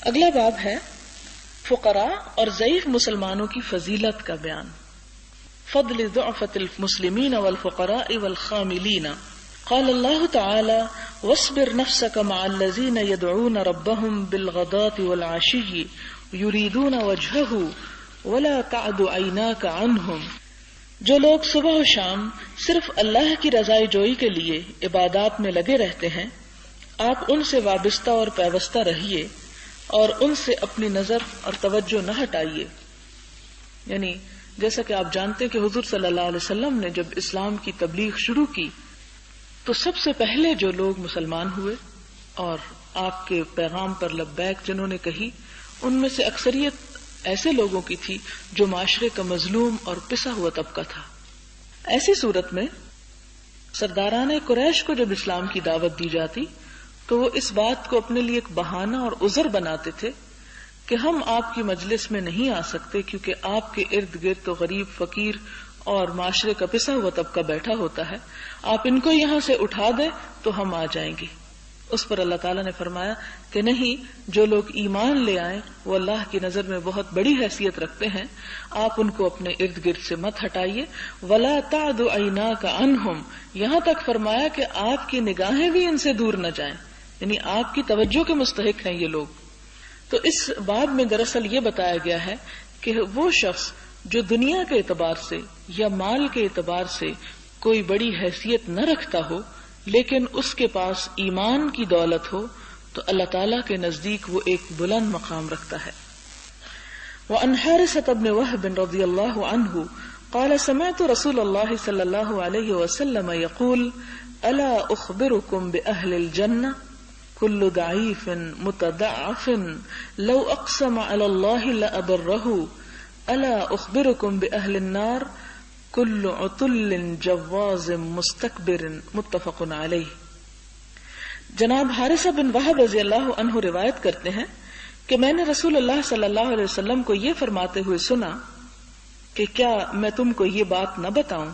اگلا باب ہے فقراء اور ضعیف مسلمانوں کی فضیلت کا بیان. فضل ضعفة المسلمین والفقراء والخاملین. قال اللہ تعالی واصبر نفسك مع الذین يدعون ربهم بالغداة والعشی یریدون وجهه ولا تعد عیناک عنهم. جو لوگ صبح و شام صرف اللہ کی رضائی جوئی کے لیے عبادات میں لگے رہتے ہیں، آپ ان سے وابستہ اور پیوستہ رہیے اور ان سے اپنی نظر اور توجہ نہ ہٹائیے. یعنی جیسا کہ آپ جانتے کہ حضور صلی اللہ علیہ وسلم نے جب اسلام کی تبلیغ شروع کی تو سب سے پہلے جو لوگ مسلمان ہوئے اور آپ کے پیغام پر لبیک جنہوں نے کہی، ان میں سے اکثریت ایسے لوگوں کی تھی جو معاشرے کا مظلوم اور پسا ہوا طبقہ تھا. ایسی صورت میں سرداران قریش کو جب اسلام کی دعوت دی جاتی تو وہ اس بات کو اپنے لیے ایک بہانہ اور عذر بناتے تھے کہ ہم آپ کی مجلس میں نہیں آ سکتے کیونکہ آپ کے ارد گرد تو غریب، فقیر اور معاشرے کا پسا ہوا طبقہ بیٹھا ہوتا ہے، آپ ان کو یہاں سے اٹھا دیں تو ہم آ جائیں گے. اس پر اللہ تعالیٰ نے فرمایا کہ نہیں، جو لوگ ایمان لے آئیں وہ اللہ کی نظر میں بہت بڑی حیثیت رکھتے ہیں، آپ ان کو اپنے ارد گرد سے مت ہٹائیے. ولا تعد عیناک عنہم، یہاں تک فرمایا کہ آپ کی نگاہیں بھی ان سے دور نہ جائیں، یعنی آپ کی توجہ کے مستحق ہیں یہ لوگ. تو اس باب میں دراصل یہ بتایا گیا ہے کہ وہ شخص جو دنیا کے اعتبار سے یا مال کے اعتبار سے کوئی بڑی حیثیت نہ رکھتا ہو لیکن اس کے پاس ایمان کی دولت ہو تو اللہ تعالیٰ کے نزدیک وہ ایک بلند مقام رکھتا ہے. وعن حارثة بن وهب رضی اللہ عنہ قال سمعت رسول اللہ صلی اللہ علیہ وسلم يقول الا اخبركم بأهل الجنة كل ضعيف متضعف لو اقسم على الله لأبره الا اخبركم بأهل النار كل عتل جواز مستكبر متفق علیہ. جناب حارثہ بن وہب رضی اللہ عنہ روایت کرتے ہیں کہ میں نے رسول اللہ صلی اللہ علیہ وسلم کو یہ فرماتے ہوئے سنا کہ کیا میں تم کو یہ بات نہ بتاؤں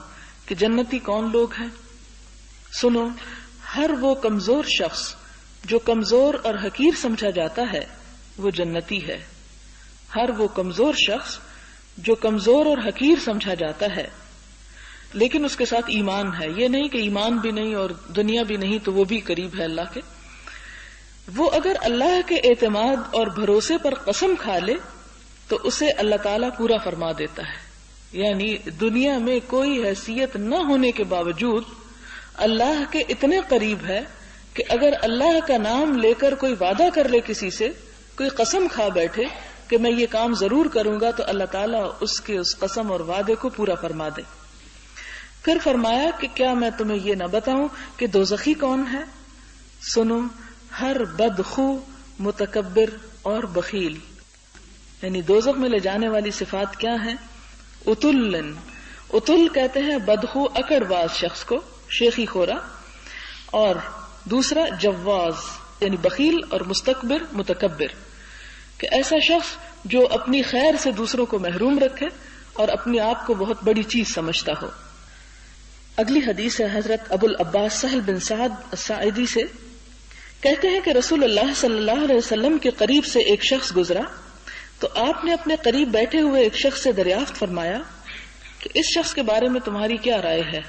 کہ جنتی کون لوگ ہیں؟ سنو، ہر وہ کمزور شخص جو کمزور اور حقیر سمجھا جاتا ہے وہ جنتی ہے. ہر وہ کمزور شخص جو کمزور اور حقیر سمجھا جاتا ہے لیکن اس کے ساتھ ایمان ہے، یہ نہیں کہ ایمان بھی نہیں اور دنیا بھی نہیں تو وہ بھی قریب ہے اللہ کے، وہ اگر اللہ کے اعتماد اور بھروسے پر قسم کھا لے تو اسے اللہ تعالیٰ پورا فرما دیتا ہے. یعنی دنیا میں کوئی حیثیت نہ ہونے کے باوجود اللہ کے اتنے قریب ہے کہ اگر اللہ کا نام لے کر کوئی وعدہ کر لے کسی سے، کوئی قسم کھا بیٹھے کہ میں یہ کام ضرور کروں گا تو اللہ تعالیٰ اس کے اس قسم اور وعدے کو پورا فرما دے. پھر فرمایا کہ کیا میں تمہیں یہ نہ بتاؤں کہ دوزخی کون ہے؟ سنو، ہر بدخو، متکبر اور بخیل. یعنی دوزخ میں لے جانے والی صفات کیا ہیں؟ اتلن، اتل کہتے ہیں بدخو اکڑ باز شخص کو، شیخی خورا، اور دوسرا جواز یعنی بخیل اور مستکبر متکبر، کہ ایسا شخص جو اپنی خیر سے دوسروں کو محروم رکھے اور اپنے آپ کو بہت بڑی چیز سمجھتا ہو. اگلی حدیث ہے حضرت ابو العباس سہل بن سعد الساعدی سے، کہتے ہیں کہ رسول اللہ صلی اللہ علیہ وسلم کے قریب سے ایک شخص گزرا تو آپ نے اپنے قریب بیٹھے ہوئے ایک شخص سے دریافت فرمایا کہ اس شخص کے بارے میں تمہاری کیا رائے ہے؟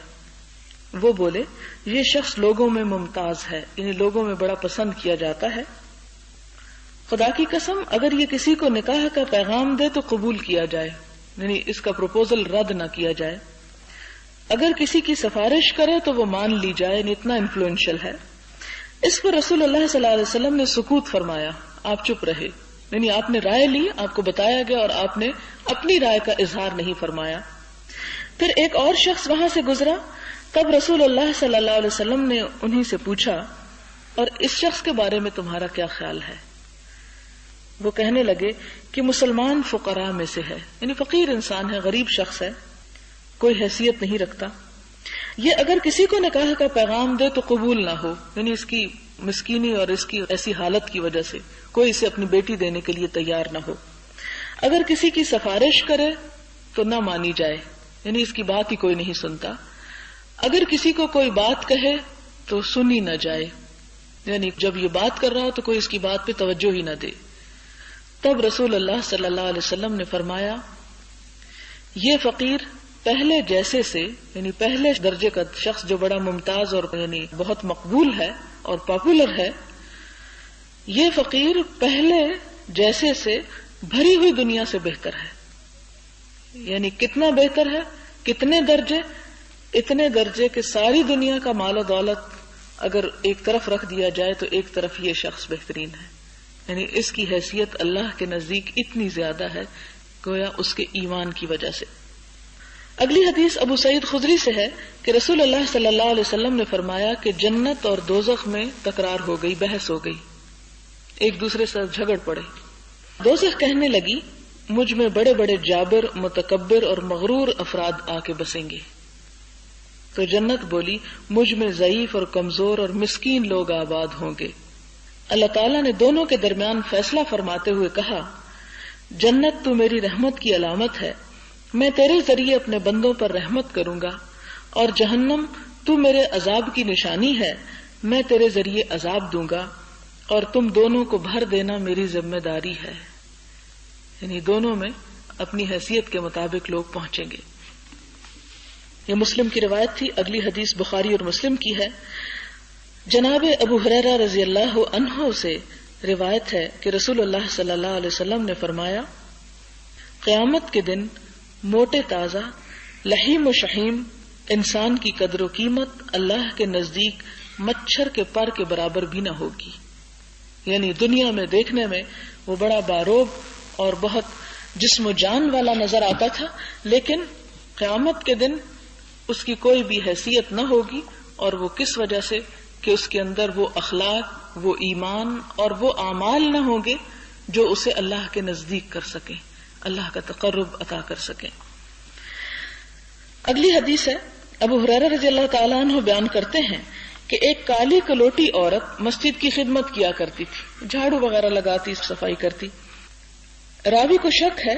وہ بولے، یہ شخص لوگوں میں ممتاز ہے، یعنی لوگوں میں بڑا پسند کیا جاتا ہے. خدا کی قسم اگر یہ کسی کو نکاح کا پیغام دے تو قبول کیا جائے، یعنی اس کا پروپوزل رد نہ کیا جائے. اگر کسی کی سفارش کرے تو وہ مان لی جائے، یعنی اتنا انفلوئنشل ہے. اس پر رسول اللہ صلی اللہ علیہ وسلم نے سکوت فرمایا، آپ چپ رہے، یعنی آپ نے رائے لی، آپ کو بتایا گیا اور آپ نے اپنی رائے کا اظہار نہیں فرمایا. پھر ایک اور شخص وہاں سے گزرا، تب رسول اللہ صلی اللہ علیہ وسلم نے انہی سے پوچھا، اور اس شخص کے بارے میں تمہارا کیا خیال ہے؟ وہ کہنے لگے کہ مسلمان فقراء میں سے ہے، یعنی فقیر انسان ہے، غریب شخص ہے، کوئی حیثیت نہیں رکھتا. یہ اگر کسی کو نکاح کا پیغام دے تو قبول نہ ہو، یعنی اس کی مسکینی اور اس کی ایسی حالت کی وجہ سے کوئی اسے اپنی بیٹی دینے کے لیے تیار نہ ہو. اگر کسی کی سفارش کرے تو نہ مانی جائے، یعنی اس کی بات ہی کوئی نہیں سنتا. اگر کسی کو کوئی بات کہے تو سنی نہ جائے، یعنی جب یہ بات کر رہا ہو تو کوئی اس کی بات پہ توجہ ہی نہ دے. تب رسول اللہ صلی اللہ علیہ وسلم نے فرمایا یہ فقیر پہلے جیسے سے یعنی پہلے درجے کا شخص جو بڑا ممتاز اور یعنی بہت مقبول ہے اور پاپولر ہے، یہ فقیر پہلے جیسے سے بھری ہوئی دنیا سے بہتر ہے۔ یعنی کتنا بہتر ہے، کتنے درجے؟ اتنے درجے کہ ساری دنیا کا مال و دولت اگر ایک طرف رکھ دیا جائے تو ایک طرف یہ شخص بہترین ہے۔ یعنی اس کی حیثیت اللہ کے نزدیک اتنی زیادہ ہے گویا اس کے ایمان کی وجہ سے۔ اگلی حدیث ابو سعید خدری سے ہے کہ رسول اللہ صلی اللہ علیہ وسلم نے فرمایا کہ جنت اور دوزخ میں تکرار ہو گئی، بحث ہو گئی، ایک دوسرے سے جھگڑ پڑے۔ دوزخ کہنے لگی مجھ میں بڑے بڑے جابر، متکبر اور مغرور افراد آ کے بسیں گے۔ تو جنت بولی مجھ میں ضعیف اور کمزور اور مسکین لوگ آباد ہوں گے۔ اللہ تعالیٰ نے دونوں کے درمیان فیصلہ فرماتے ہوئے کہا جنت تو میری رحمت کی علامت ہے، میں تیرے ذریعے اپنے بندوں پر رحمت کروں گا، اور جہنم تو میرے عذاب کی نشانی ہے، میں تیرے ذریعے عذاب دوں گا، اور تم دونوں کو بھر دینا میری ذمہ داری ہے۔ یعنی دونوں میں اپنی حیثیت کے مطابق لوگ پہنچیں گے۔ یہ مسلم کی روایت تھی۔ اگلی حدیث بخاری اور مسلم کی ہے۔ جناب ابو ہریرہ رضی اللہ عنہ سے روایت ہے کہ رسول اللہ صلی اللہ علیہ وسلم نے فرمایا قیامت کے دن موٹے تازہ، لحیم و شحیم انسان کی قدر و قیمت اللہ کے نزدیک مچھر کے پر کے برابر بھی نہ ہوگی۔ یعنی دنیا میں دیکھنے میں وہ بڑا باروب اور بہت جسم و جان والا نظر آتا تھا، لیکن قیامت کے دن اس کی کوئی بھی حیثیت نہ ہوگی، اور وہ کس وجہ سے کہ اس کے اندر وہ اخلاق، وہ ایمان اور وہ اعمال نہ ہوں گے جو اسے اللہ کے نزدیک کر سکیں، اللہ کا تقرب عطا کر سکیں۔ اگلی حدیث ہے ابو ہریرہ رضی اللہ تعالیٰ عنہ بیان کرتے ہیں کہ ایک کالی کلوٹی عورت مسجد کی خدمت کیا کرتی تھی، جھاڑو وغیرہ لگاتی، صفائی کرتی۔ راوی کو شک ہے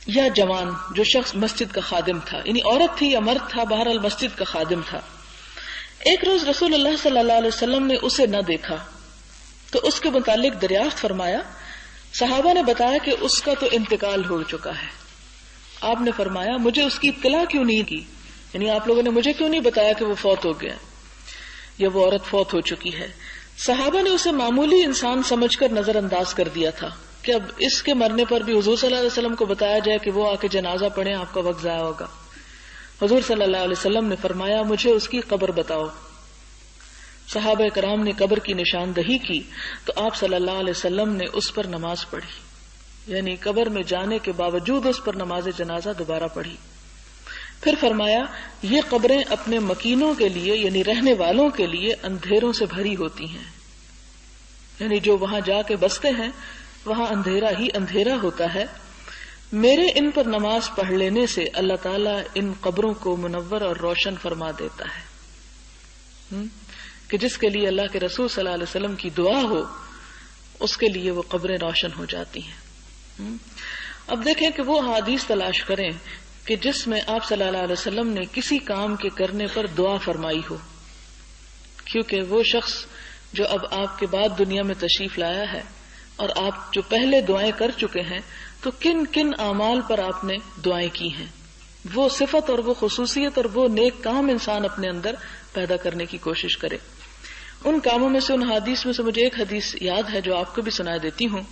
یا جوان جو شخص مسجد کا خادم تھا، یعنی عورت تھی یا مرد تھا، بہرحال مسجد کا خادم تھا۔ ایک روز رسول اللہ صلی اللہ علیہ وسلم نے اسے نہ دیکھا تو اس کے متعلق دریافت فرمایا۔ صحابہ نے بتایا کہ اس کا تو انتقال ہو چکا ہے۔ آپ نے فرمایا مجھے اس کی اطلاع کیوں نہیں کی، یعنی آپ لوگوں نے مجھے کیوں نہیں بتایا کہ وہ فوت ہو گیا یا وہ عورت فوت ہو چکی ہے۔ صحابہ نے اسے معمولی انسان سمجھ کر نظر انداز کر دیا تھا کہ اب اس کے مرنے پر بھی حضور صلی اللہ علیہ وسلم کو بتایا جائے کہ وہ آ کے جنازہ پڑھیں، آپ کا وقت ضائع ہوگا۔ حضور صلی اللہ علیہ وسلم نے فرمایا مجھے اس کی قبر بتاؤ۔ صحابہ کرام نے قبر کی نشاندہی کی تو آپ صلی اللہ علیہ وسلم نے اس پر نماز پڑھی، یعنی قبر میں جانے کے باوجود اس پر نماز جنازہ دوبارہ پڑھی۔ پھر فرمایا یہ قبریں اپنے مکینوں کے لیے یعنی رہنے والوں کے لیے اندھیروں سے بھری ہوتی ہیں، یعنی جو وہاں جا کے بستے ہیں وہاں اندھیرا ہی اندھیرا ہوتا ہے۔ میرے ان پر نماز پڑھ لینے سے اللہ تعالیٰ ان قبروں کو منور اور روشن فرما دیتا ہے کہ جس کے لیے اللہ کے رسول صلی اللہ علیہ وسلم کی دعا ہو اس کے لیے وہ قبریں روشن ہو جاتی ہیں۔ اب دیکھیں کہ وہ حدیث تلاش کریں کہ جس میں آپ صلی اللہ علیہ وسلم نے کسی کام کے کرنے پر دعا فرمائی ہو، کیونکہ وہ شخص جو اب آپ کے بعد دنیا میں تشریف لایا ہے اور آپ جو پہلے دعائیں کر چکے ہیں تو کن کن اعمال پر آپ نے دعائیں کی ہیں، وہ صفت اور وہ خصوصیت اور وہ نیک کام انسان اپنے اندر پیدا کرنے کی کوشش کرے۔ ان کاموں میں سے ان حدیث میں سے مجھے ایک حدیث یاد ہے جو آپ کو بھی سنا دیتی ہوں۔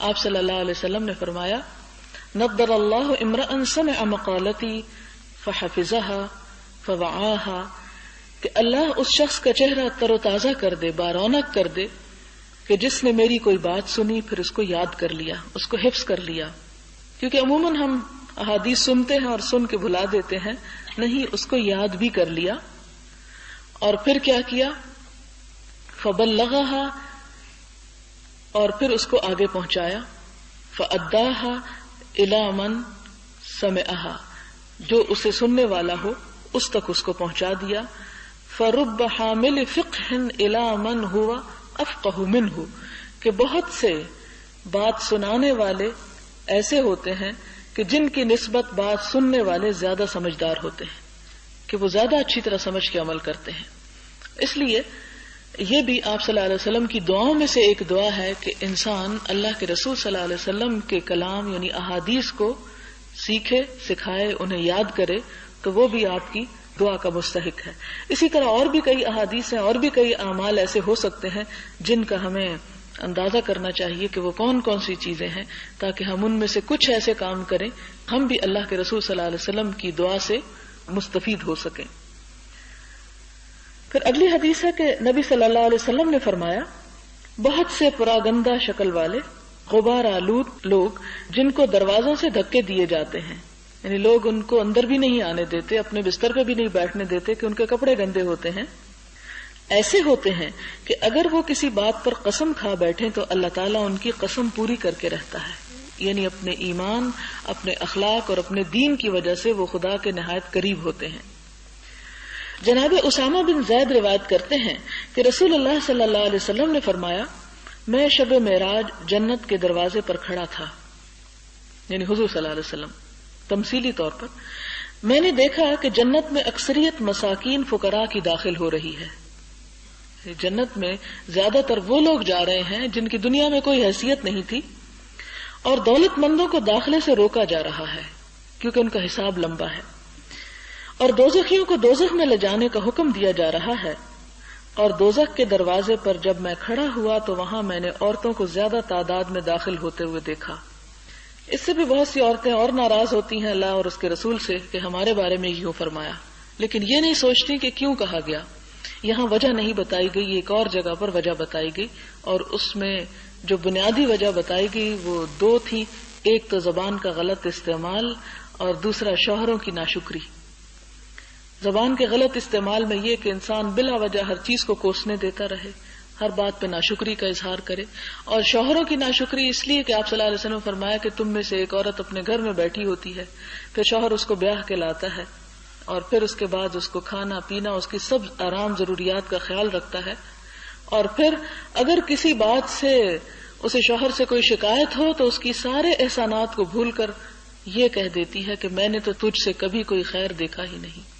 آپ صلی اللہ علیہ وسلم نے فرمایا نضر اللہ امرأ سمع مقالتی فحفظها فوعاها کہ اللہ اس شخص کا چہرہ تر و تازہ کر دے، بارونق کر دے کہ جس نے میری کوئی بات سنی پھر اس کو یاد کر لیا، اس کو حفظ کر لیا۔ کیونکہ عموماً ہم احادیث سنتے ہیں اور سن کے بھلا دیتے ہیں، نہیں اس کو یاد بھی کر لیا اور پھر کیا کیا، فبلغها اور پھر اس کو آگے پہنچایا، فأداها الی من سمعها جو اسے سننے والا ہو اس تک اس کو پہنچا دیا، فرب حامل فقہ الی من هو افقہ منہ کہ بہت سے بات سنانے والے ایسے ہوتے ہیں کہ جن کی نسبت بات سننے والے زیادہ سمجھدار ہوتے ہیں، کہ وہ زیادہ اچھی طرح سمجھ کے عمل کرتے ہیں۔ اس لیے یہ بھی آپ صلی اللہ علیہ وسلم کی دعاؤں میں سے ایک دعا ہے کہ انسان اللہ کے رسول صلی اللہ علیہ وسلم کے کلام یعنی احادیث کو سیکھے، سکھائے، انہیں یاد کرے، تو وہ بھی آپ کی دعا کا مستحق ہے۔ اسی طرح اور بھی کئی احادیث ہیں، اور بھی کئی اعمال ایسے ہو سکتے ہیں جن کا ہمیں اندازہ کرنا چاہیے کہ وہ کون کون سی چیزیں ہیں، تاکہ ہم ان میں سے کچھ ایسے کام کریں ہم بھی اللہ کے رسول صلی اللہ علیہ وسلم کی دعا سے مستفید ہو سکیں۔ پھر اگلی حدیث ہے کہ نبی صلی اللہ علیہ وسلم نے فرمایا، بہت سے پراگندہ شکل والے غبار آلود لوگ جن کو دروازوں سے دھکے دیے جاتے ہیں، یعنی لوگ ان کو اندر بھی نہیں آنے دیتے، اپنے بستر پہ بھی نہیں بیٹھنے دیتے کہ ان کے کپڑے گندے ہوتے ہیں، ایسے ہوتے ہیں کہ اگر وہ کسی بات پر قسم کھا بیٹھیں تو اللہ تعالیٰ ان کی قسم پوری کر کے رہتا ہے، یعنی اپنے ایمان، اپنے اخلاق اور اپنے دین کی وجہ سے وہ خدا کے نہایت قریب ہوتے ہیں۔ جناب اسامہ بن زید روایت کرتے ہیں کہ رسول اللہ صلی اللہ علیہ وسلم نے فرمایا، میں شب معراج جنت کے دروازے پر کھڑا تھا، یعنی حضور صلی اللہ علیہ وسلم تمثیلی طور پر، میں نے دیکھا کہ جنت میں اکثریت مساکین فقراء کی داخل ہو رہی ہے۔ جنت میں زیادہ تر وہ لوگ جا رہے ہیں جن کی دنیا میں کوئی حیثیت نہیں تھی، اور دولت مندوں کو داخلے سے روکا جا رہا ہے کیونکہ ان کا حساب لمبا ہے، اور دوزخیوں کو دوزخ میں لے جانے کا حکم دیا جا رہا ہے۔ اور دوزخ کے دروازے پر جب میں کھڑا ہوا تو وہاں میں نے عورتوں کو زیادہ تعداد میں داخل ہوتے ہوئے دیکھا۔ اس سے بھی بہت سی عورتیں اور ناراض ہوتی ہیں اللہ اور اس کے رسول سے کہ ہمارے بارے میں یوں فرمایا، لیکن یہ نہیں سوچتی کہ کیوں کہا گیا۔ یہاں وجہ نہیں بتائی گئی، ایک اور جگہ پر وجہ بتائی گئی، اور اس میں جو بنیادی وجہ بتائی گئی وہ دو تھی، ایک تو زبان کا غلط استعمال اور دوسرا شوہروں کی ناشکری۔ زبان کے غلط استعمال میں یہ کہ انسان بلا وجہ ہر چیز کو کوسنے دیتا رہے، ہر بات پہ ناشکری کا اظہار کرے، اور شوہروں کی ناشکری اس لیے کہ آپ صلی اللہ علیہ وسلم نے فرمایا کہ تم میں سے ایک عورت اپنے گھر میں بیٹھی ہوتی ہے، پھر شوہر اس کو بیاہ کے لاتا ہے، اور پھر اس کے بعد اس کو کھانا پینا، اس کی سب آرام ضروریات کا خیال رکھتا ہے، اور پھر اگر کسی بات سے اسے شوہر سے کوئی شکایت ہو تو اس کی سارے احسانات کو بھول کر یہ کہہ دیتی ہے کہ میں نے تو تجھ سے کبھی کوئی خیر دیکھا ہی نہیں،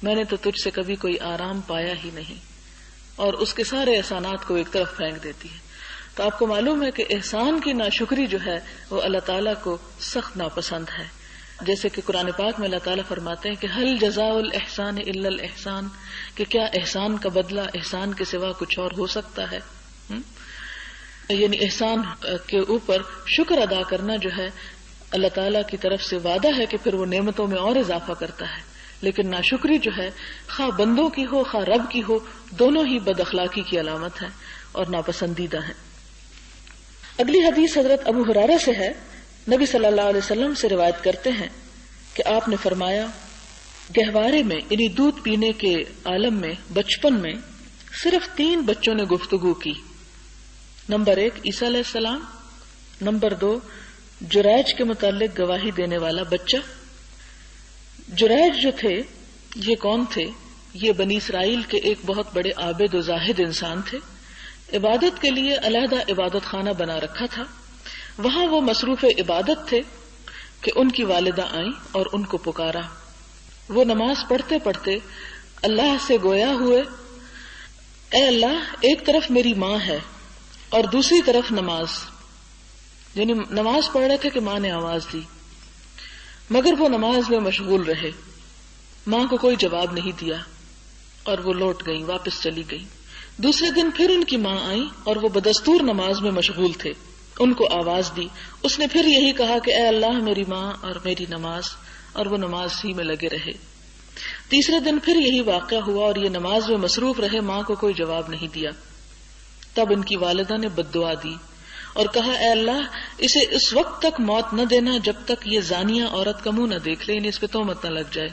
میں نے تو تجھ سے کبھی کوئی آرام پایا ہی نہیں، اور اس کے سارے احسانات کو ایک طرف پھینک دیتی ہے۔ تو آپ کو معلوم ہے کہ احسان کی ناشکری جو ہے وہ اللہ تعالیٰ کو سخت ناپسند ہے، جیسے کہ قرآن پاک میں اللہ تعالیٰ فرماتے ہیں کہ حل جزاء الاحسان الا الاحسان، کہ کیا احسان کا بدلہ احسان کے سوا کچھ اور ہو سکتا ہے؟ یعنی احسان کے اوپر شکر ادا کرنا جو ہے اللہ تعالیٰ کی طرف سے وعدہ ہے کہ پھر وہ نعمتوں میں اور اضافہ کرتا ہے، لیکن ناشکری جو ہے خواہ بندوں کی ہو خواہ رب کی ہو، دونوں ہی بد اخلاقی کی علامت ہے اور ناپسندیدہ ہے۔ اگلی حدیث حضرت ابو ہریرہ سے ہے، نبی صلی اللہ علیہ وسلم سے روایت کرتے ہیں کہ آپ نے فرمایا، گہوارے میں یعنی دودھ پینے کے عالم میں بچپن میں صرف 3 بچوں نے گفتگو کی۔ نمبر 1 عیسیٰ علیہ السلام، نمبر 2 جریج کے متعلق گواہی دینے والا بچہ۔ جریج جو تھے یہ کون تھے؟ یہ بنی اسرائیل کے ایک بہت بڑے عابد و زاہد انسان تھے، عبادت کے لیے علیحدہ عبادت خانہ بنا رکھا تھا، وہاں وہ مصروف عبادت تھے کہ ان کی والدہ آئیں اور ان کو پکارا۔ وہ نماز پڑھتے پڑھتے اللہ سے گویا ہوئے، اے اللہ، ایک طرف میری ماں ہے اور دوسری طرف نماز، یعنی نماز پڑھ رہے تھے کہ ماں نے آواز دی، مگر وہ نماز میں مشغول رہے، ماں کو کوئی جواب نہیں دیا اور وہ لوٹ گئیں، واپس چلی گئیں۔ دوسرے دن پھر ان کی ماں آئی اور وہ بدستور نماز میں مشغول تھے، ان کو آواز دی، اس نے پھر یہی کہا کہ اے اللہ میری ماں اور میری نماز، اور وہ نماز ہی میں لگے رہے۔ تیسرے دن پھر یہی واقعہ ہوا اور یہ نماز میں مصروف رہے، ماں کو کوئی جواب نہیں دیا۔ تب ان کی والدہ نے بد دعا دی اور کہا، اے اللہ اسے اس وقت تک موت نہ دینا جب تک یہ زانیہ عورت کا منہ نہ دیکھ لے، یعنی اس پہ تہمت نہ لگ جائے۔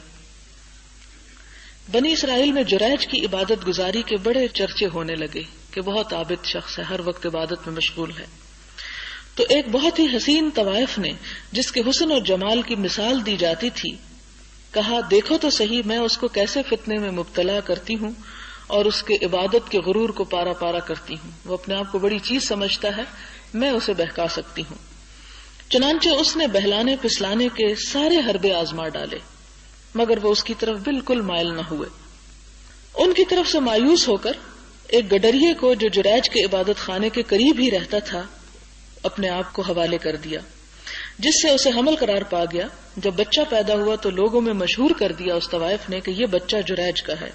بنی اسرائیل میں جریج کی عبادت گزاری کے بڑے چرچے ہونے لگے کہ بہت عابد شخص ہے، ہر وقت عبادت میں مشغول ہے۔ تو ایک بہت ہی حسین طوائف نے، جس کے حسن اور جمال کی مثال دی جاتی تھی، کہا دیکھو تو صحیح میں اس کو کیسے فتنے میں مبتلا کرتی ہوں اور اس کے عبادت کے غرور کو پارا پارا کرتی ہوں۔ وہ اپنے آپ کو بڑی چیز سمجھتا ہے، میں اسے بہکا سکتی ہوں۔ چنانچہ اس نے بہلانے پسلانے کے سارے حربے آزما ڈالے، مگر وہ اس کی طرف بالکل مائل نہ ہوئے۔ ان کی طرف سے مایوس ہو کر ایک گڈریے کو جو جریج کے عبادت خانے کے قریب ہی رہتا تھا اپنے آپ کو حوالے کر دیا، جس سے اسے حمل قرار پا گیا۔ جب بچہ پیدا ہوا تو لوگوں میں مشہور کر دیا اس طوائف نے کہ یہ بچہ جریج کا ہے۔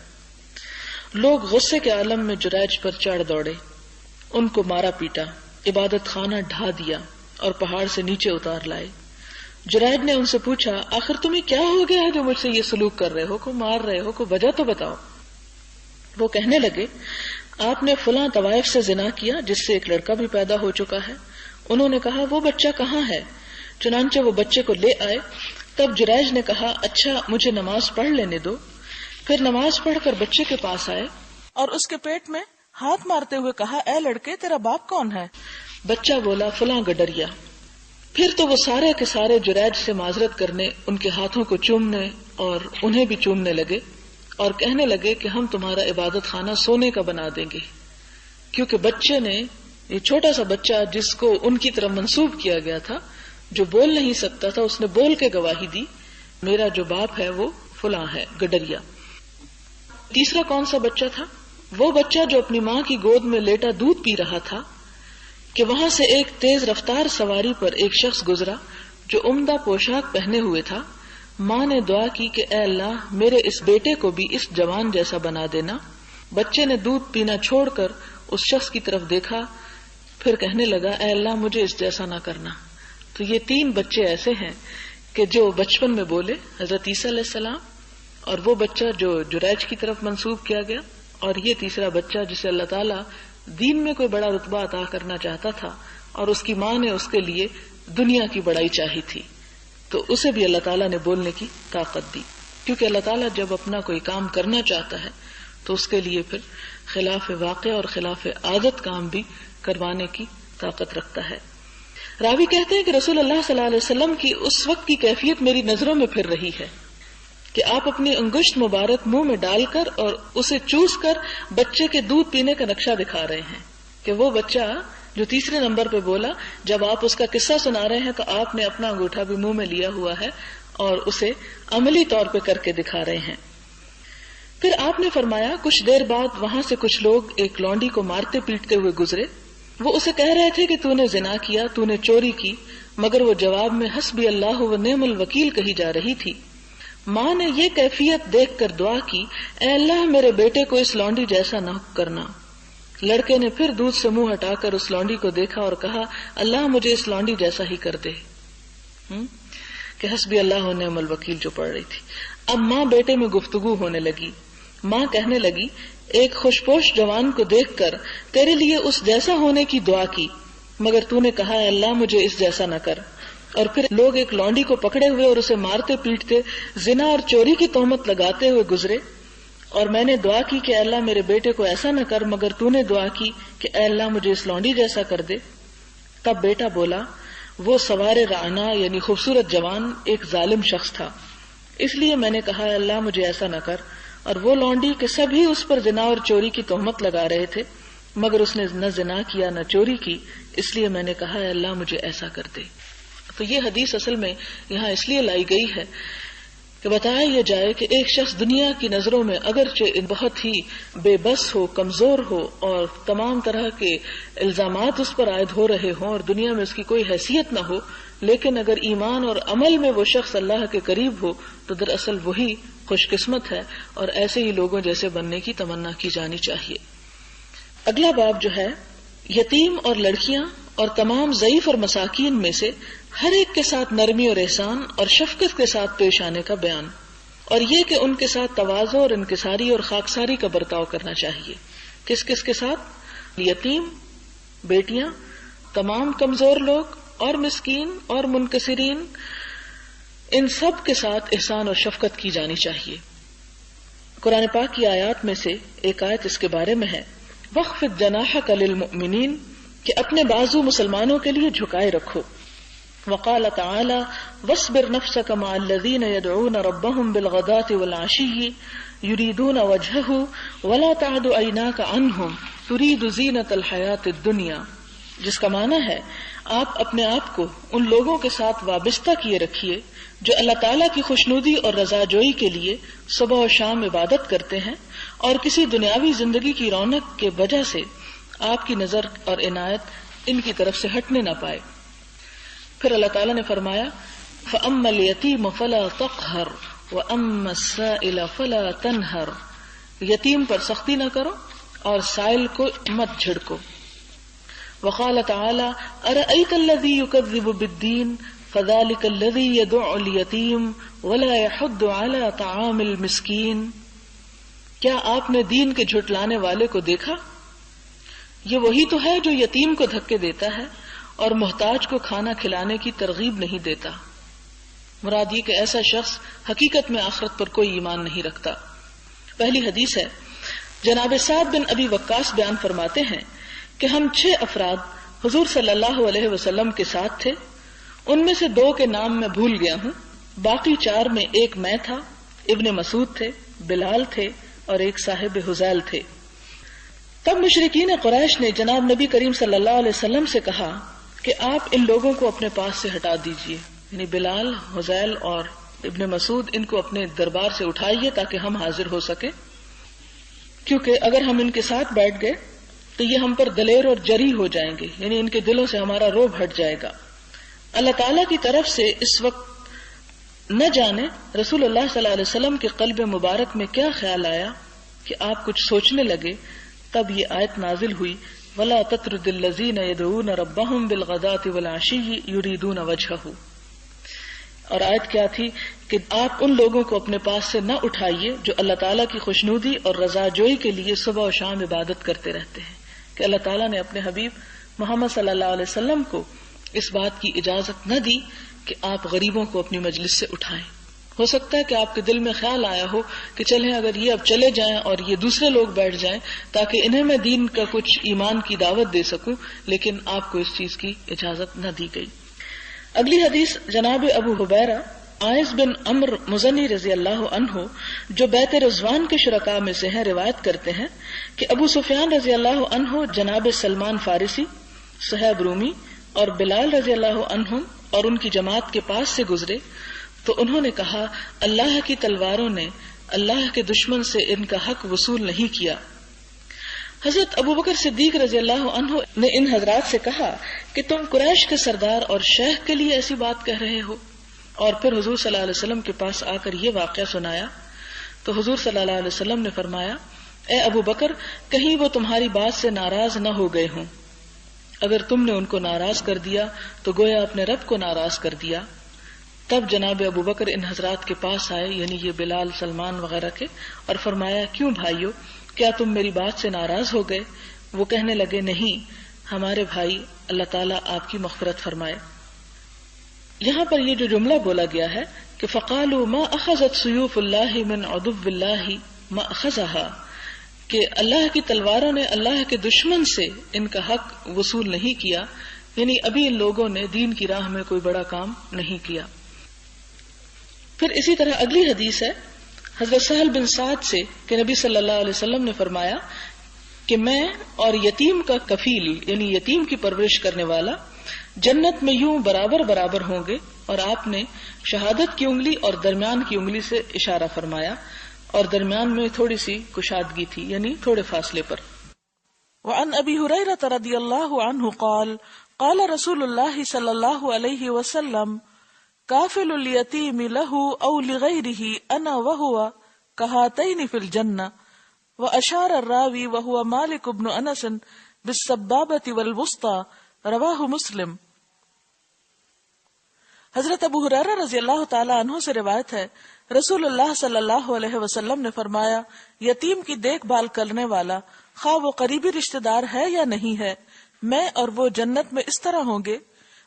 لوگ غصے کے عالم میں جریج پر چڑھ دوڑے، ان کو مارا پیٹا، عبادت خانہ ڈھا دیا اور پہاڑ سے نیچے اتار لائے۔ جریج نے ان سے پوچھا، آخر تمہیں کیا ہو گیا ہے جو مجھ سے یہ سلوک کر رہے ہو، کو مار رہے ہو، کو وجہ تو بتاؤ۔ وہ کہنے لگے، آپ نے فلاں طوائف سے زنا کیا جس سے ایک لڑکا بھی پیدا ہو چکا ہے۔ انہوں نے کہا، وہ بچہ کہاں ہے؟ چنانچہ وہ بچے کو لے آئے۔ تب جریج نے کہا، اچھا مجھے نماز پڑھ لینے دو۔ پھر نماز پڑھ کر بچے کے پاس آئے اور اس کے پیٹ میں ہاتھ مارتے ہوئے کہا، اے لڑکے تیرا باپ کون ہے؟ بچہ بولا، فلاں گڈریا۔ پھر تو وہ سارے کے سارے جریج سے معذرت کرنے، ان کے ہاتھوں کو چومنے اور انہیں بھی چومنے لگے اور کہنے لگے کہ ہم تمہارا عبادت خانہ سونے کا بنا دیں گے، کیونکہ بچے نے، یہ چھوٹا سا بچہ جس کو ان کی طرف منسوب کیا گیا تھا، جو بول نہیں سکتا تھا، اس نے بول کے گواہی دی، میرا جو باپ ہے وہ فلاں ہے، گڈریا۔ تیسرا کون سا بچہ تھا؟ وہ بچہ جو اپنی ماں کی گود میں لیٹا دودھ پی رہا تھا کہ وہاں سے ایک تیز رفتار سواری پر ایک شخص گزرا جو عمدہ پوشاک پہنے ہوئے تھا۔ ماں نے دعا کی کہ اے اللہ میرے اس بیٹے کو بھی اس جوان جیسا بنا دینا۔ بچے نے دودھ پینا چھوڑ کر اس شخص کی طرف دیکھا، پھر کہنے لگا، اے اللہ مجھے اس جیسا نہ کرنا۔ تو یہ تین بچے ایسے ہیں کہ جو بچپن میں بولے، حضرت عیسیٰ علیہ السلام، اور وہ بچہ جو جریج کی طرف منسوب کیا گیا، اور یہ تیسرا بچہ جسے اللہ تعالیٰ دین میں کوئی بڑا رتبہ عطا کرنا چاہتا تھا اور اس کی ماں نے اس کے لیے دنیا کی بڑائی چاہی تھی، تو اسے بھی اللہ تعالیٰ نے بولنے کی طاقت دی، کیونکہ اللہ تعالیٰ جب اپنا کوئی کام کرنا چاہتا ہے تو اس کے لیے پھر خلاف واقع اور خلاف عادت کام بھی کروانے کی طاقت رکھتا ہے۔ راوی کہتے ہیں کہ رسول اللہ صلی اللہ علیہ وسلم کی اس وقت کی کیفیت میری نظروں میں پھر رہی ہے کہ آپ اپنی انگشت مبارک منہ میں ڈال کر اور اسے چوس کر بچے کے دودھ پینے کا نقشہ دکھا رہے ہیں، کہ وہ بچہ جو تیسرے نمبر پہ بولا، جب آپ اس کا قصہ سنا رہے ہیں تو آپ نے اپنا انگوٹھا بھی منہ میں لیا ہوا ہے اور اسے عملی طور پہ کر کے دکھا رہے ہیں۔ پھر آپ نے فرمایا، کچھ دیر بعد وہاں سے کچھ لوگ ایک لونڈی کو مارتے پیٹتے ہوئے گزرے۔ وہ اسے کہہ رہے تھے کہ تو نے زنا کیا، تو نے چوری کی، مگر وہ جواب میں حسبی اللہ و نعم الوکیل کہی جا رہی تھی۔ ماں نے یہ کیفیت دیکھ کر دعا کی، اے اللہ میرے بیٹے کو اس لونڈی جیسا نہ کرنا۔ لڑکے نے پھر دودھ سے منہ ہٹا کر اس لونڈی کو دیکھا اور کہا، اللہ مجھے اس لونڈی جیسا ہی کر دے، کہ حسبی اللہ و نعم الوکیل جو پڑھ رہی تھی۔ اب ماں بیٹے میں گفتگو ہونے لگی۔ ماں کہنے لگی، ایک خوشپوش جوان کو دیکھ کر تیرے لیے اس جیسا ہونے کی دعا کی، مگر تو نے کہا اے اللہ مجھے اس جیسا نہ کر۔ اور پھر لوگ ایک لونڈی کو پکڑے ہوئے اور اسے مارتے پیٹتے، زنا اور چوری کی تہمت لگاتے ہوئے گزرے، اور میں نے دعا کی کہ اے اللہ میرے بیٹے کو ایسا نہ کر، مگر تو نے دعا کی کہ اے اللہ مجھے اس لونڈی جیسا کر دے۔ تب بیٹا بولا، وہ سوار رعنا یعنی خوبصورت جوان ایک ظالم شخص تھا، اس لیے میں نے کہا اے اللہ مجھے ایسا نہ کر۔ اور وہ لونڈی کہ سبھی اس پر زنا اور چوری کی تہمت لگا رہے تھے، مگر اس نے نہ زنا کیا نہ چوری کی، اس لیے میں نے کہا اے اللہ مجھے ایسا کر دے۔ تو یہ حدیث اصل میں یہاں اس لیے لائی گئی ہے کہ بتایا یہ جائے کہ ایک شخص دنیا کی نظروں میں اگرچہ بہت ہی بے بس ہو، کمزور ہو، اور تمام طرح کے الزامات اس پر عائد ہو رہے ہوں اور دنیا میں اس کی کوئی حیثیت نہ ہو، لیکن اگر ایمان اور عمل میں وہ شخص اللہ کے قریب ہو تو دراصل وہی خوش قسمت ہے، اور ایسے ہی لوگوں جیسے بننے کی تمنا کی جانی چاہیے۔ اگلا باب جو ہے، یتیم اور لڑکیاں اور تمام ضعیف اور مساکین میں سے ہر ایک کے ساتھ نرمی اور احسان اور شفقت کے ساتھ پیش آنے کا بیان، اور یہ کہ ان کے ساتھ تواضع اور انکساری اور خاکساری کا برتاؤ کرنا چاہیے۔ کس کس کے ساتھ؟ یتیم، بیٹیاں، تمام کمزور لوگ اور مسکین اور منکسرین، ان سب کے ساتھ احسان اور شفقت کی جانی چاہیے۔ قرآن پاک کی آیات میں سے ایک آیت اس کے بارے میں ہے، وَخْفِضْ جَنَاحَكَ لِلْمُؤْمِنِينَ، کہ اپنے بازو مسلمانوں کے لیے جھکائے رکھو۔ وقال تعالی واصبر نفسك مع الذين يدعون ربهم بالغداة والعشي يريدون وجهه ولا تعد عيناك عنهم تريد زينة الحياة الدنيا، جس کا معنی ہے آپ اپنے آپ کو ان لوگوں کے ساتھ وابستہ کیے رکھیے جو اللہ تعالیٰ کی خوشنودی اور رضا جوئی کے لیے صبح و شام عبادت کرتے ہیں اور کسی دنیاوی زندگی کی رونق کے وجہ سے آپ کی نظر اور عنایت ان کی طرف سے ہٹنے نہ پائے۔ پھر اللہ تعالیٰ نے فرمایا فَأَمَّا الْيَتِيمَ فَلَا تَقْهَرْ وَأَمَّا السَّائِلَ فَلَا تَنْهَرْ، یتیم پر سختی نہ کرو اور سائل کو مت جھڑکو۔ وقال تعالی ارأیت الذی یکذب بالدین فذلک الذی یدع الیتیم ولا یحض علی طعام المسکین، کیا آپ نے دین کے جھٹلانے والے کو دیکھا؟ یہ وہی تو ہے جو یتیم کو دھکے دیتا ہے اور محتاج کو کھانا کھلانے کی ترغیب نہیں دیتا۔ مراد یہ کہ ایسا شخص حقیقت میں آخرت پر کوئی ایمان نہیں رکھتا۔ پہلی حدیث ہے، جناب سعد بن ابی وقاص بیان فرماتے ہیں کہ ہم 6 افراد حضور صلی اللہ علیہ وسلم کے ساتھ تھے، ان میں سے 2 کے نام میں بھول گیا ہوں، باقی 4 میں ایک میں تھا، ابن مسعود تھے، بلال تھے اور ایک صاحب حذیل تھے۔ تب مشرکین قریش نے جناب نبی کریم صلی اللہ علیہ وسلم سے کہا کہ آپ ان لوگوں کو اپنے پاس سے ہٹا دیجئے، یعنی بلال، حذیل اور ابن مسعود، ان کو اپنے دربار سے اٹھائیے تاکہ ہم حاضر ہو سکے، کیونکہ اگر ہم ان کے ساتھ بیٹھ گئے تو یہ ہم پر دلیر اور جری ہو جائیں گے، یعنی ان کے دلوں سے ہمارا رعب ہٹ جائے گا۔ اللہ تعالیٰ کی طرف سے اس وقت نہ جانے رسول اللہ صلی اللہ علیہ وسلم کے قلب مبارک میں کیا خیال آیا کہ آپ کچھ سوچنے لگے، تب یہ آیت نازل ہوئی وَلَا تَطْرُدِ الَّذِينَ يَدْعُونَ رَبَّهُمْ بِالْغَدَاةِ وَالْعَشِيِّ يُرِيدُونَ وَجْهَهُ، اور آیت کیا تھی کہ آپ ان لوگوں کو اپنے پاس سے نہ اٹھائیے جو اللہ تعالیٰ کی خوشنودی اور رضا جوئی کے لیے صبح و شام عبادت کرتے رہتے ہیں، کہ اللہ تعالیٰ نے اپنے حبیب محمد صلی اللہ علیہ وسلم کو اس بات کی اجازت نہ دی کہ آپ غریبوں کو اپنی مجلس سے اٹھائیں۔ ہو سکتا ہے کہ آپ کے دل میں خیال آیا ہو کہ چلیں اگر یہ اب چلے جائیں اور یہ دوسرے لوگ بیٹھ جائیں تاکہ انہیں میں دین کا کچھ ایمان کی دعوت دے سکوں، لیکن آپ کو اس چیز کی اجازت نہ دی گئی۔ اگلی حدیث جناب ابو حبیرہ عائض بن عمرو مزنی رضی اللہ عنہ جو بیت رضوان کے شرکاء میں سے ہیں روایت کرتے ہیں کہ ابو سفیان رضی اللہ عنہ جناب سلمان فارسی، صہیب رومی اور بلال رضی اللہ عنہم اور ان کی جماعت کے پاس سے گزرے تو انہوں نے کہا اللہ کی تلواروں نے اللہ کے دشمن سے ان کا حق وصول نہیں کیا۔ حضرت ابو بکر صدیق رضی اللہ عنہ نے ان حضرات سے کہا کہ تم قریش کے سردار اور شیخ کے لیے ایسی بات کہہ رہے ہو، اور پھر حضور صلی اللہ علیہ وسلم کے پاس آ کر یہ واقعہ سنایا تو حضور صلی اللہ علیہ وسلم نے فرمایا اے ابو بکر کہیں وہ تمہاری بات سے ناراض نہ ہو گئے ہوں، اگر تم نے ان کو ناراض کر دیا تو گویا اپنے رب کو ناراض کر دیا۔ تب جناب ابو بکر ان حضرات کے پاس آئے، یعنی یہ بلال، سلمان وغیرہ کے، اور فرمایا کیوں بھائیو، کیا تم میری بات سے ناراض ہو گئے؟ وہ کہنے لگے نہیں ہمارے بھائی، اللہ تعالیٰ آپ کی مغفرت فرمائے۔ یہاں پر یہ جو جملہ بولا گیا ہے کہ فقالوا ما اخذت سیوف اللہ من عدو اللہ ما اخذها، کہ اللہ کی تلواروں نے اللہ کے دشمن سے ان کا حق وصول نہیں کیا، یعنی ابھی ان لوگوں نے دین کی راہ میں کوئی بڑا کام نہیں کیا۔ پھر اسی طرح اگلی حدیث ہے حضرت سہل بن سعد سے کہ نبی صلی اللہ علیہ وسلم نے فرمایا کہ میں اور یتیم کا کفیل، یعنی یتیم کی پرورش کرنے والا، جنت میں یوں برابر برابر ہوں گے، اور آپ نے شہادت کی انگلی اور درمیان کی انگلی سے اشارہ فرمایا، اور درمیان میں تھوڑی سی کشادگی تھی، یعنی تھوڑے فاصلے پر۔ وعن ابی ہریرہ رضی اللہ عنہ قال قال رسول اللہ صلی اللہ علیہ وسلم کافل الیتیم لہ او لغیرہ انا وہو کہاتین فی الجنہ، واشار الراوی وہو مالک بن انس بالسبابۃ والوسطی، رواہ مسلم۔ حضرت ابو ہریرہ رضی اللہ تعالی عنہ سے روایت ہے رسول اللہ صلی اللہ علیہ وسلم نے فرمایا یتیم کی دیکھ بھال کرنے والا خواہ وہ قریبی رشتہ دار ہے یا نہیں ہے، میں اور وہ جنت میں اس طرح ہوں گے۔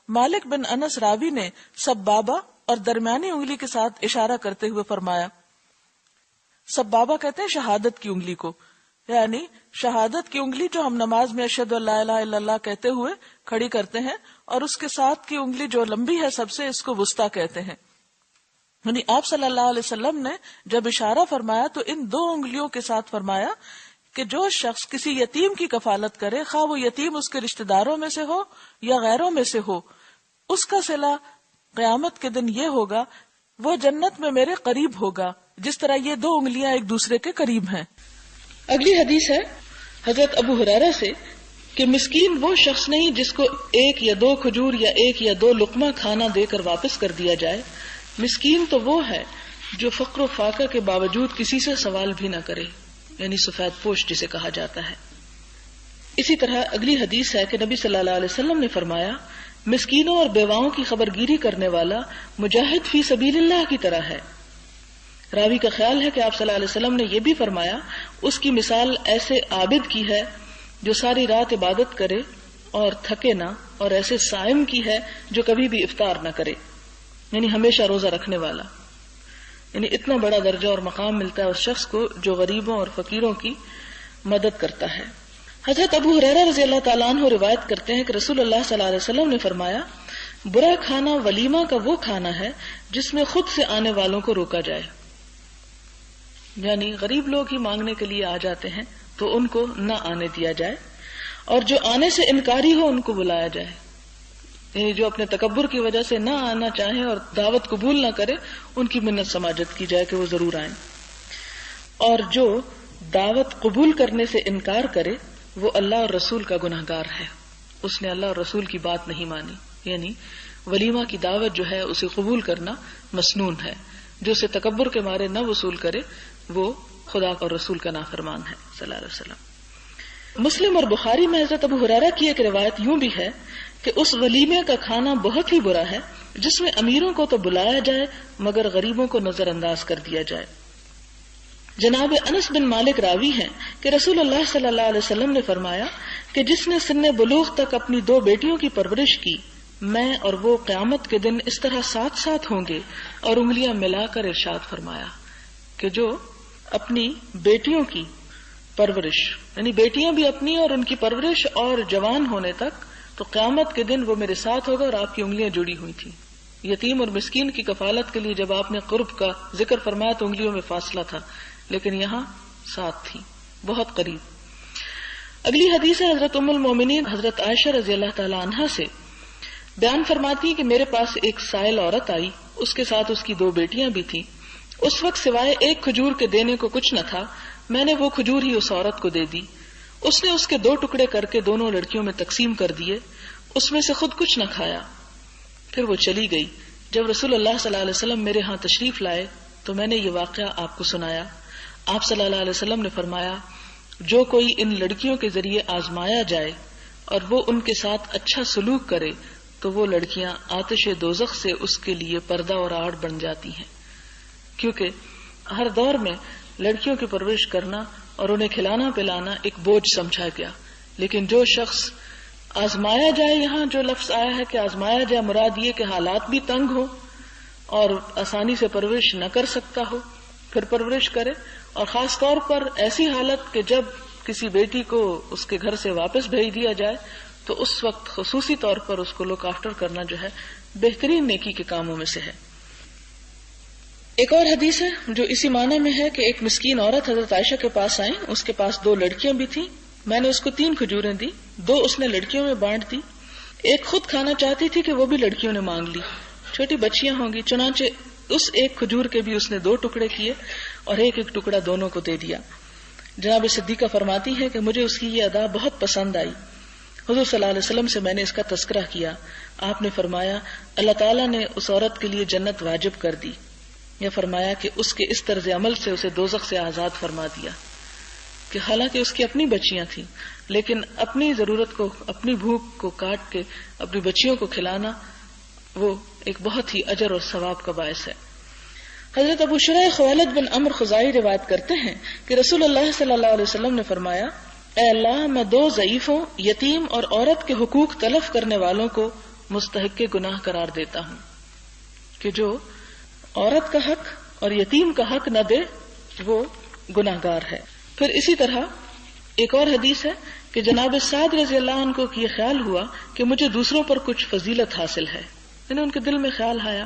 مالک بن انس راوی نے سبابہ اور درمیانی انگلی کے ساتھ اشارہ کرتے ہوئے فرمایا، سبابہ کہتے ہیں شہادت کی انگلی کو، یعنی شہادت کی انگلی جو ہم نماز میں اشہد ان لا الہ الا اللہ کہتے ہوئے کھڑی کرتے ہیں، اور اس کے ساتھ کی انگلی جو لمبی ہے سب سے، اس کو وسطیٰ کہتے ہیں۔ یعنی آپ صلی اللہ علیہ وسلم نے جب اشارہ فرمایا تو ان 2 انگلیوں کے ساتھ فرمایا کہ جو شخص کسی یتیم کی کفالت کرے، خواہ وہ یتیم اس کے رشتہ داروں میں سے ہو یا غیروں میں سے ہو، اس کا صلہ قیامت کے دن یہ ہوگا، وہ جنت میں میرے قریب ہوگا جس طرح یہ دو انگلیاں ایک دوسرے کے قریب ہیں۔ اگلی حدیث ہے حضرت ابو ہریرہ سے کہ مسکین وہ شخص نہیں جس کو 1 یا 2 کھجور یا 1 یا 2 لقمہ کھانا دے کر واپس کر دیا جائے، مسکین تو وہ ہے جو فقر و فاقہ کے باوجود کسی سے سوال بھی نہ کرے، یعنی سفید پوش جسے کہا جاتا ہے۔ اسی طرح اگلی حدیث ہے کہ نبی صلی اللہ علیہ وسلم نے فرمایا، مسکینوں اور بیواؤں کی خبرگیری کرنے والا مجاہد فی سبیل اللہ کی طرح ہے۔ راوی کا خیال ہے کہ آپ صلی اللہ علیہ وسلم نے یہ بھی فرمایا، اس کی مثال ایسے عابد کی ہے جو ساری رات عبادت کرے اور تھکے نہ، اور ایسے صائم کی ہے جو کبھی بھی افطار نہ کرے، یعنی ہمیشہ روزہ رکھنے والا۔ یعنی اتنا بڑا درجہ اور مقام ملتا ہے اس شخص کو جو غریبوں اور فقیروں کی مدد کرتا ہے۔ حضرت ابو ہریرہ رضی اللہ تعالیٰ عنہ روایت کرتے ہیں کہ رسول اللہ صلی اللہ علیہ وسلم نے فرمایا، برا کھانا ولیمہ کا وہ کھانا ہے جس میں خود سے آنے والوں کو روکا جائے، یعنی غریب لوگ ہی مانگنے کے لیے آ جاتے ہیں تو ان کو نہ آنے دیا جائے، اور جو آنے سے انکاری ہو ان کو بلایا جائے، یعنی جو اپنے تکبر کی وجہ سے نہ آنا چاہیں اور دعوت قبول نہ کرے ان کی منت سماجت کی جائے کہ وہ ضرور آئیں، اور جو دعوت قبول کرنے سے انکار کرے وہ اللہ اور رسول کا گناہگار ہے، اس نے اللہ اور رسول کی بات نہیں مانی، یعنی ولیمہ کی دعوت جو ہے اسے قبول کرنا مسنون ہے، جو اسے تکبر کے مارے نہ وصول کرے وہ خدا اور رسول کا نافرمان ہے صلی اللہ علیہ وسلم۔ مسلم اور بخاری میں حضرت ابو ہریرہ کی ایک روایت یوں بھی ہے کہ اس ولیمے کا کھانا بہت ہی برا ہے جس میں امیروں کو تو بلایا جائے مگر غریبوں کو نظر انداز کر دیا جائے۔ جناب انس بن مالک راوی ہیں کہ رسول اللہ صلی اللہ علیہ وسلم نے فرمایا کہ جس نے سن بلوغ تک اپنی 2 بیٹیوں کی پرورش کی، میں اور وہ قیامت کے دن اس طرح ساتھ ساتھ ہوں گے، اور انگلیاں ملا کر ارشاد فرمایا کہ جو اپنی بیٹیوں کی پرورش، یعنی بیٹیاں بھی اپنی اور ان کی پرورش اور جوان ہونے تک، تو قیامت کے دن وہ میرے ساتھ ہوگا اور آپ کی انگلیاں جڑی ہوئی تھیں۔ یتیم اور مسکین کی کفالت کے لیے جب آپ نے قرب کا ذکر فرمایا تو انگلیوں میں فاصلہ تھا، لیکن یہاں ساتھ تھی، بہت قریب۔ اگلی حدیث ہے حضرت ام المومنین حضرت عائشہ رضی اللہ تعالی عنہا سے، بیان فرماتی کہ میرے پاس ایک سائل عورت آئی، اس کے ساتھ اس کی 2 بیٹیاں بھی تھیں۔ اس وقت سوائے 1 کھجور کے دینے کو کچھ نہ تھا، میں نے وہ کھجور ہی اس عورت کو دے دی۔ اس نے اس کے 2 ٹکڑے کر کے دونوں لڑکیوں میں تقسیم کر دیے، اس میں سے خود کچھ نہ کھایا، پھر وہ چلی گئی۔ جب رسول اللہ صلی اللہ علیہ وسلم میرے ہاں تشریف لائے تو میں نے یہ واقعہ آپ کو سنایا۔ آپ صلی اللہ علیہ وسلم نے فرمایا، جو کوئی ان لڑکیوں کے ذریعے آزمایا جائے اور وہ ان کے ساتھ اچھا سلوک کرے تو وہ لڑکیاں آتش دوزخ سے اس کے لیے پردہ اور آڑ بن جاتی ہیں، کیونکہ ہر دور میں لڑکیوں کی پرورش کرنا اور انہیں کھلانا پلانا ایک بوجھ سمجھا گیا، لیکن جو شخص آزمایا جائے، یہاں جو لفظ آیا ہے کہ آزمایا جائے، مراد یہ کہ حالات بھی تنگ ہو اور آسانی سے پرورش نہ کر سکتا ہو، پھر پرورش کرے، اور خاص طور پر ایسی حالت کہ جب کسی بیٹی کو اس کے گھر سے واپس بھیج دیا جائے تو اس وقت خصوصی طور پر اس کو لک آفٹر کرنا جو ہے بہترین نیکی کے کاموں میں سے ہے۔ ایک اور حدیث ہے جو اسی معنی میں ہے کہ ایک مسکین عورت حضرت عائشہ کے پاس آئی، اس کے پاس 2 لڑکیاں بھی تھیں، میں نے اس کو 3 کھجوریں دی، 2 اس نے لڑکیوں میں بانٹ دی، ایک خود کھانا چاہتی تھی کہ وہ بھی لڑکیوں نے مانگ لی، چھوٹی بچیاں ہوں گی، چنانچہ اس 1 کھجور کے بھی اس نے 2 ٹکڑے کیے اور ایک ٹکڑا دونوں کو دے دیا۔ جناب صدیقہ فرماتی ہے کہ مجھے اس کی یہ ادا بہت پسند آئی، حضور صلی اللہ علیہ وسلم سے میں نے اس کا تذکرہ کیا، آپ نے فرمایا اللہ تعالیٰ نے اس عورت کے لیے جنت واجب کر دی، یا فرمایا کہ اس کے اس طرز عمل سے اسے دوزخ سے آزاد فرما دیا، کہ حالانکہ اس کی اپنی بچیاں تھیں لیکن اپنی ضرورت کو، اپنی بھوک کو کاٹ کے اپنی بچیوں کو کھلانا وہ ایک بہت ہی اجر اور ثواب کا باعث ہے۔ حضرت ابو شریح خویلد بن عمرو خزاعی روایت کرتے ہیں کہ رسول اللہ صلی اللہ علیہ وسلم نے فرمایا، اے اللہ، میں 2 ضعیفوں، یتیم اور عورت کے حقوق تلف کرنے والوں کو مستحق گناہ قرار دیتا ہوں، کہ جو عورت کا حق اور یتیم کا حق نہ دے وہ گناہگار ہے۔ پھر اسی طرح ایک اور حدیث ہے کہ جناب سعد رضی اللہ عنہ کو یہ خیال ہوا کہ مجھے دوسروں پر کچھ فضیلت حاصل ہے، ان کے دل میں خیال آیا،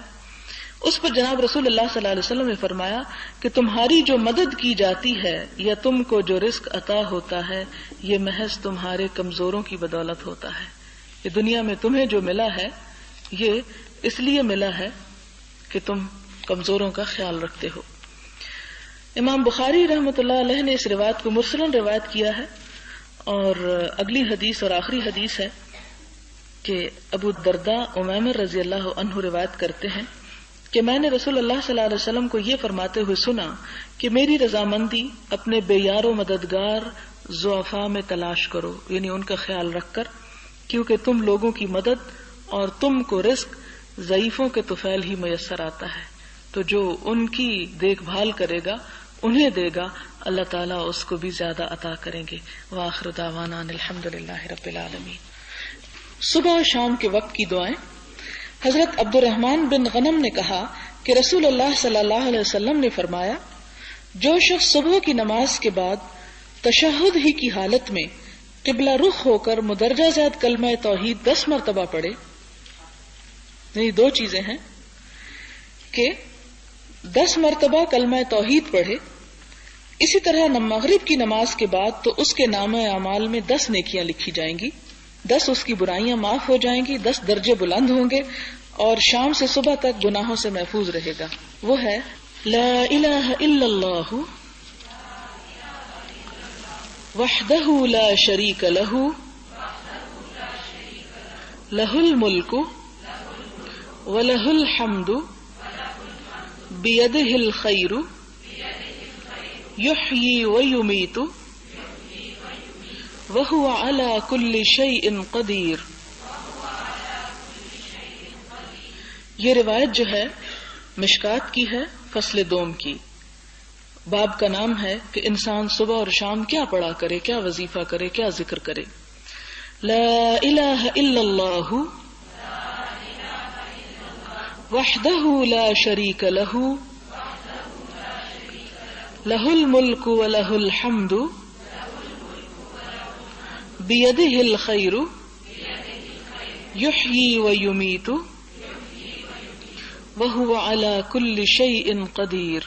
اس پر جناب رسول اللہ صلی اللہ علیہ وسلم نے فرمایا کہ تمہاری جو مدد کی جاتی ہے یا تم کو جو رزق عطا ہوتا ہے یہ محض تمہارے کمزوروں کی بدولت ہوتا ہے. یہ دنیا میں تمہیں جو ملا ہے یہ اس لیے ملا ہے کہ تم کمزوروں کا خیال رکھتے ہو. امام بخاری رحمۃ اللہ علیہ نے اس روایت کو مرسلاً روایت کیا ہے، اور اگلی حدیث اور آخری حدیث ہے کہ ابو الدرداء امیمر رضی اللہ عنہ روایت کرتے ہیں کہ میں نے رسول اللہ صلی اللہ علیہ وسلم کو یہ فرماتے ہوئے سنا کہ میری رضامندی اپنے بے یار و مددگار ضعفاء میں تلاش کرو، یعنی ان کا خیال رکھ کر، کیونکہ تم لوگوں کی مدد اور تم کو رزق ضعیفوں کے طفیل ہی میسر آتا ہے، تو جو ان کی دیکھ بھال کرے گا انہیں دے گا، اللہ تعالیٰ اس کو بھی زیادہ عطا کریں گے. وآخر دعوانا الحمدللہ رب العالمین. صبح و شام کے وقت کی دعائیں. حضرت عبد الرحمن بن غنم نے کہا کہ رسول اللہ صلی اللہ علیہ وسلم نے فرمایا جو شخص صبح کی نماز کے بعد تشہد ہی کی حالت میں قبلہ رخ ہو کر مدرجہ ذات کلمہ توحید 10 مرتبہ پڑھے، یعنی 2 چیزیں ہیں کہ 10 مرتبہ کلمہ توحید پڑھے، اسی طرح مغرب کی نماز کے بعد تو اس کے نامہ اعمال میں 10 نیکیاں لکھی جائیں گی، 10 اس کی برائیاں معاف ہو جائیں گی، 10 درجے بلند ہوں گے، اور شام سے صبح تک گناہوں سے محفوظ رہے گا. وہ ہے لا الہ الا اللہ وحدہ لا شریک لہ لہ الملک ولہ الحمد بیدہ الخیر یحیی ویمیت وَهُوَ عَلَى كُلِّ شَيْءٍ قَدِيرٌ. یہ روایت جو ہے مشکات کی ہے، فصل دوم کی. باب کا نام ہے کہ انسان صبح اور شام کیا پڑھا کرے، کیا وظیفہ کرے، کیا ذکر کرے. لا الہ الا اللہ وحدہ لا شریک لہ لہ الملک ولہ الحمد بیدہ الخیر یحیی ویمیت وہو علی کل شیء قدیر.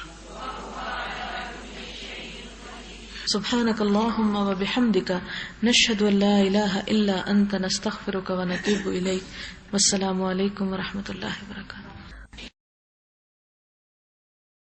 سبحانک اللہم وبحمدک نشہد ان لا الہ الا انت نستغفرک ونتوب الیک. والسلام علیکم ورحمۃ اللہ وبرکاتہ.